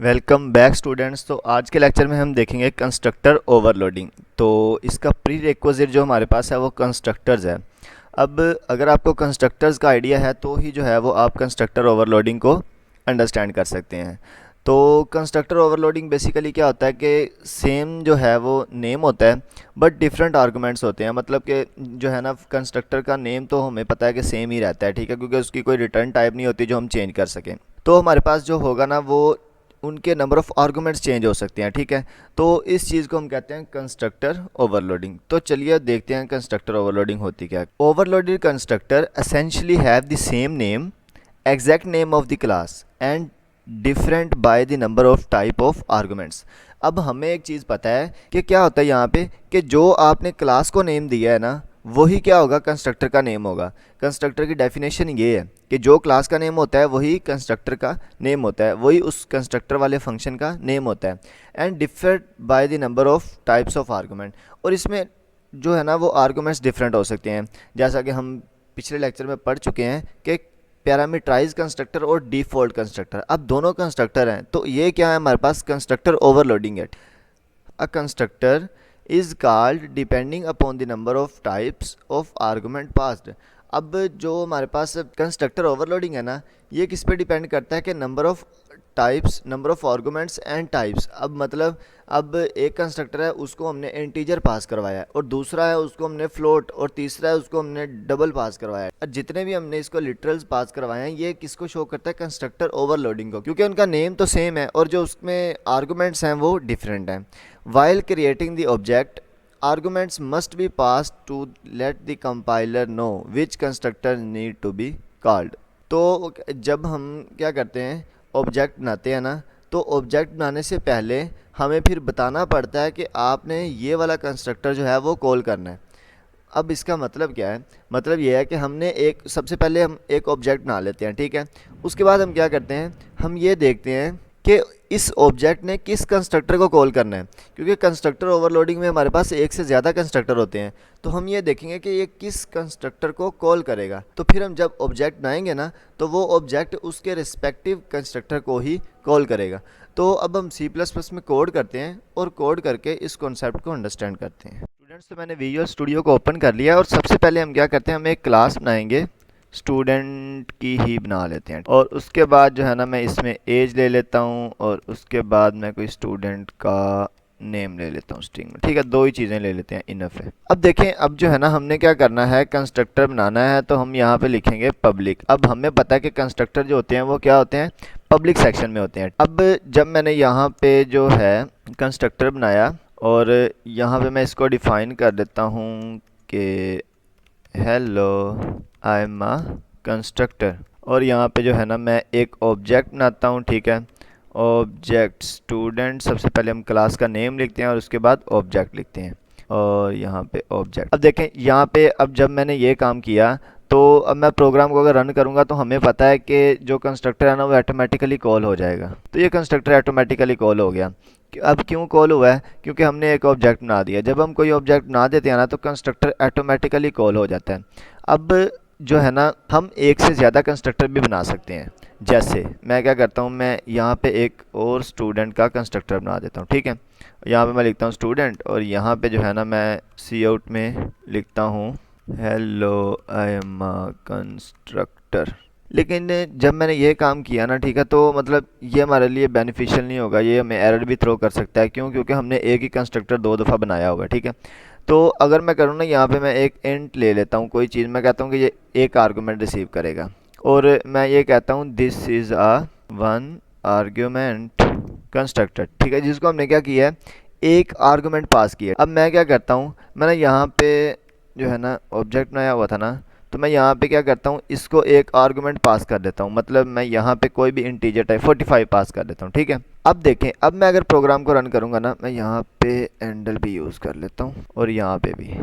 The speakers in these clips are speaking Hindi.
Welcome back students. तो आज के लेक्चर में हम देखेंगे कंस्ट्रक्टर ओवरलोडिंग। तो इसका प्री रिक्विजिट जो हमारे पास है वो कंस्ट्रक्टर्स है। अब अगर आपको कंस्ट्रक्टर्स का आइडिया है तो ही जो है वो आप कंस्ट्रक्टर ओवरलोडिंग को अंडरस्टैंड कर सकते हैं। तो कंस्ट्रक्टर ओवरलोडिंग बेसिकली क्या होता है कि सेम जो है वो नेम होता है बट डिफरेंट आर्गूमेंट्स होते हैं। मतलब कि जो है ना, कंस्ट्रक्टर का नेम तो हमें पता है कि सेम ही रहता है, ठीक है, क्योंकि उसकी कोई रिटर्न टाइप नहीं होती जो हम चेंज कर सकें। तो हमारे पास जो होगा ना वो उनके नंबर ऑफ़ आर्गूमेंट्स चेंज हो सकते हैं, ठीक है। तो इस चीज़ को हम कहते हैं कंस्ट्रक्टर ओवरलोडिंग। तो चलिए देखते हैं कंस्ट्रक्टर ओवरलोडिंग होती क्या है। Overloaded constructor essentially have the same name, exact name of the class and different by the number of type of arguments. अब हमें एक चीज़ पता है कि क्या होता है यहाँ पे कि जो आपने क्लास को नेम दिया है ना वही क्या होगा, कंस्ट्रक्टर का नेम होगा। कंस्ट्रक्टर की डेफिनेशन ये है कि जो क्लास का नेम होता है वही कंस्ट्रक्टर का नेम होता है, वही उस कंस्ट्रक्टर वाले फंक्शन का नेम होता है। And differ by the number of types of argument. और इसमें जो है ना वो आर्गूमेंट्स डिफरेंट हो सकते हैं, जैसा कि हम पिछले लेक्चर में पढ़ चुके हैं कि पैरामीटराइज कंस्ट्रक्टर और डिफ़ॉल्ट कंस्ट्रक्टर। अब दोनों कंस्ट्रक्टर हैं तो ये क्या है, हमारे पास कंस्ट्रक्टर ओवरलोडिंग है। अ constructor is called depending upon the number of types of argument passed. अब जो हमारे पास कंस्ट्रक्टर ओवरलोडिंग है ना, ये किस पे डिपेंड करता है कि number of types, number of arguments and types. अब मतलब अब एक कंस्ट्रक्टर है उसको हमने इंटीजर पास करवाया है, और दूसरा है उसको हमने फ्लोट, और तीसरा है उसको हमने डबल पास करवाया है। और जितने भी हमने इसको लिटरल्स पास करवाए हैं ये किसको शो करता है, कंस्ट्रक्टर ओवरलोडिंग को, क्योंकि उनका नेम तो सेम है और जो उसमें आर्गूमेंट्स हैं वो डिफरेंट हैं। While creating the object, arguments must be passed to let the compiler know which constructor need to be called। तो जब हम क्या करते हैं, ऑब्जेक्ट बनाते हैं ना, तो ऑब्जेक्ट बनाने से पहले हमें फिर बताना पड़ता है कि आपने ये वाला कंस्ट्रक्टर जो है वो कॉल करना है। अब इसका मतलब क्या है, मतलब ये है कि हमने एक, सबसे पहले हम एक ऑब्जेक्ट बना लेते हैं, ठीक है। उसके बाद हम क्या करते हैं, हम ये देखते हैं कि इस ऑब्जेक्ट ने किस कंस्ट्रक्टर को कॉल करना है, क्योंकि कंस्ट्रक्टर ओवरलोडिंग में हमारे पास एक से ज़्यादा कंस्ट्रक्टर होते हैं। तो हम ये देखेंगे कि ये किस कंस्ट्रक्टर को कॉल करेगा। तो फिर हम जब ऑब्जेक्ट बनाएंगे ना तो वो ऑब्जेक्ट उसके रिस्पेक्टिव कंस्ट्रक्टर को ही कॉल करेगा। तो अब हम C++ में कोड करते हैं और कोड करके इस कॉन्सेप्ट को अंडरस्टैंड करते हैं। स्टूडेंट्स, तो मैंने विजुअल स्टूडियो को ओपन कर लिया और सबसे पहले हम क्या करते हैं, हम एक क्लास बनाएंगे, स्टूडेंट की ही बना लेते हैं। और उसके बाद जो है ना मैं इसमें एज ले लेता हूँ और उसके बाद मैं कोई स्टूडेंट का नेम ले लेता हूँ स्ट्रिंग में, ठीक है। दो ही चीज़ें ले लेते हैं, इनफ है। अब देखें, अब जो है ना हमने क्या करना है, कंस्ट्रक्टर बनाना है, तो हम यहाँ पे लिखेंगे पब्लिक। अब हमें पता है कि कंस्ट्रक्टर जो होते हैं वो क्या होते हैं, पब्लिक सेक्शन में होते हैं। अब जब मैंने यहाँ पे जो है कंस्ट्रक्टर बनाया और यहाँ पे मैं इसको डिफ़ाइन कर देता हूँ कि hello I am a constructor, और यहाँ पे जो है ना मैं एक ऑब्जेक्ट बनाता हूँ, ठीक है। ऑब्जेक्ट स्टूडेंट, सबसे पहले हम क्लास का नेम लिखते हैं और उसके बाद ऑब्जेक्ट लिखते हैं, और यहाँ पे ऑब्जेक्ट। अब देखें यहाँ पे, अब जब मैंने ये काम किया तो अब मैं प्रोग्राम को अगर रन करूँगा तो हमें पता है कि जो कंस्ट्रक्टर है ना वो ऑटोमेटिकली कॉल हो जाएगा। तो ये कंस्ट्रक्टर ऑटोमेटिकली कॉल हो गया। अब क्यों कॉल हुआ है, क्योंकि हमने एक ऑब्जेक्ट बना दिया। जब हम कोई ऑब्जेक्ट बना देते हैं ना तो कंस्ट्रक्टर ऑटोमेटिकली कॉल हो जाता है। अब जो है ना हम एक से ज़्यादा कंस्ट्रक्टर भी बना सकते हैं। जैसे मैं क्या करता हूँ, मैं यहाँ पे एक और स्टूडेंट का कंस्ट्रक्टर बना देता हूँ, ठीक है। यहाँ पे मैं लिखता हूँ स्टूडेंट, और यहाँ पे जो है ना मैं सी आउट में लिखता हूँ hello I am a constructor. लेकिन जब मैंने ये काम किया ना, ठीक है, तो मतलब ये हमारे लिए बेनिफिशियल नहीं होगा, ये हमें एरर भी थ्रो कर सकता है। क्यों? क्योंकि हमने एक ही कंस्ट्रक्टर दो दफ़ा बनाया होगा, ठीक है। तो अगर मैं करूँ ना, यहाँ पे मैं एक इंट ले लेता हूँ, कोई चीज़, मैं कहता हूँ कि ये एक आर्गूमेंट रिसीव करेगा, और मैं ये कहता हूँ this is a one argument constructor, ठीक है, जिसको हमने क्या किया है, एक आर्गूमेंट पास किया। अब मैं क्या करता हूँ, मैंने यहाँ पे जो है ना ऑब्जेक्ट बनाया हुआ था ना, तो मैं यहाँ पे क्या करता हूँ, इसको एक आर्गूमेंट पास कर देता हूँ। मतलब मैं यहाँ पे कोई भी इंटीजर टाइप 45 पास कर देता हूँ, ठीक है। अब देखें, अब मैं अगर प्रोग्राम को रन करूँगा ना, मैं यहाँ पे एंडल भी यूज़ कर लेता हूँ और यहाँ पे भी,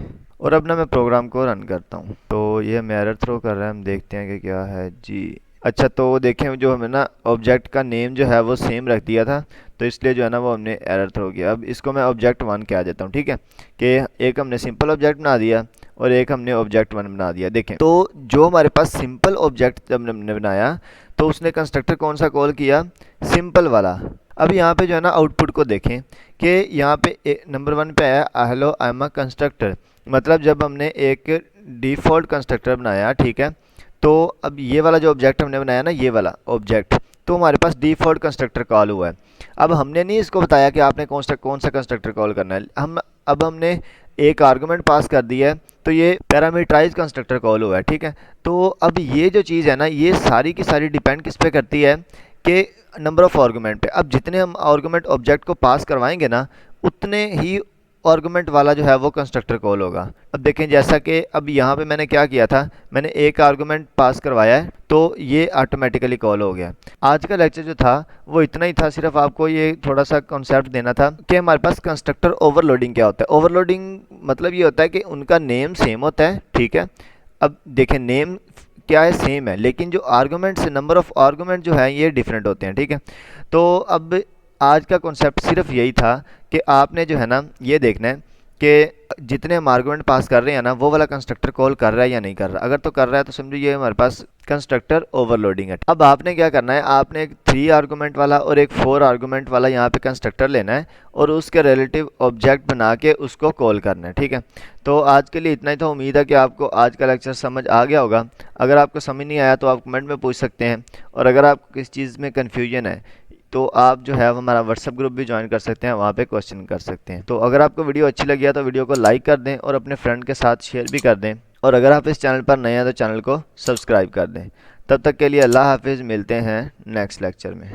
और अब ना मैं प्रोग्राम को रन करता हूँ तो ये हमें एरर थ्रो कर रहा है। हम देखते हैं कि क्या है जी। अच्छा, तो देखें जो हमें ना ऑब्जेक्ट का नेम जो है वो सेम रख दिया था, तो इसलिए जो है ना वो हमने एरर थ्रो किया। अब इसको मैं ऑब्जेक्ट वन कह देता हूँ, ठीक है, कि एक हमने सिंपल ऑब्जेक्ट बना दिया और एक हमने ऑब्जेक्ट वन बना दिया। देखें, तो जो हमारे पास सिंपल ऑब्जेक्ट जब हमने बनाया तो उसने कंस्ट्रक्टर कौन सा कॉल किया, सिंपल वाला। अब यहाँ पे जो है ना आउटपुट को देखें कि यहाँ पे नंबर 1 पे आया hello I am a constructor, मतलब जब हमने एक डिफ़ॉल्ट कंस्ट्रक्टर बनाया, ठीक है, तो अब ये वाला जो ऑब्जेक्ट हमने बनाया ना, ये वाला ऑब्जेक्ट, तो हमारे पास डिफ़ॉल्ट कंस्ट्रक्टर कॉल हुआ है। अब हमने नहीं इसको बताया कि आपने कौन सा कंस्ट्रक्टर कॉल करना है, अब हमने एक आर्गुमेंट पास कर दिया है, तो ये पैरामीटराइज कंस्ट्रक्टर कॉल हुआ है, ठीक है। तो अब ये जो चीज़ है ना, ये सारी की सारी डिपेंड किस पे करती है कि नंबर ऑफ़ आर्गुमेंट पे। अब जितने हम आर्गुमेंट ऑब्जेक्ट को पास करवाएंगे ना, उतने ही आर्गुमेंट वाला जो है वो कंस्ट्रक्टर कॉल होगा। अब देखें जैसा कि अब यहाँ पे मैंने क्या किया था, मैंने एक आर्गुमेंट पास करवाया है तो ये ऑटोमेटिकली कॉल हो गया। आज का लेक्चर जो था वो इतना ही था, सिर्फ आपको ये थोड़ा सा कॉन्सेप्ट देना था कि हमारे पास कंस्ट्रक्टर ओवरलोडिंग क्या होता है। ओवरलोडिंग मतलब ये होता है कि उनका नेम सेम होता है, ठीक है। अब देखें नेम क्या है, सेम है, लेकिन जो आर्गुमेंट्स, नंबर ऑफ़ आर्गुमेंट जो है ये डिफरेंट होते हैं, ठीक है। तो अब आज का कॉन्सेप्ट सिर्फ यही था कि आपने जो है ना ये देखना है कि जितने हम आर्गुमेंट पास कर रहे हैं ना, वो वाला कंस्ट्रक्टर कॉल कर रहा है या नहीं कर रहा। अगर तो कर रहा है तो समझो ये हमारे पास कंस्ट्रक्टर ओवरलोडिंग है। अब आपने क्या करना है, आपने एक 3 आर्गुमेंट वाला और एक 4 आर्गुमेंट वाला यहाँ पे कंस्ट्रक्टर लेना है और उसके रिलेटिव ऑब्जेक्ट बना के उसको कॉल करना है, ठीक है। तो आज के लिए इतना ही था। उम्मीद है कि आपको आज का लेक्चर समझ आ गया होगा। अगर आपको समझ नहीं आया तो आप कमेंट में पूछ सकते हैं, और अगर आपको किस चीज़ में कन्फ्यूजन है तो आप जो है हमारा व्हाट्सअप ग्रुप भी ज्वाइन कर सकते हैं, वहाँ पे क्वेश्चन कर सकते हैं। तो अगर आपको वीडियो अच्छी लगी है तो वीडियो को लाइक कर दें और अपने फ्रेंड के साथ शेयर भी कर दें, और अगर आप इस चैनल पर नए हैं तो चैनल को सब्सक्राइब कर दें। तब तक के लिए अल्लाह हाफिज़, मिलते हैं नेक्स्ट लेक्चर में।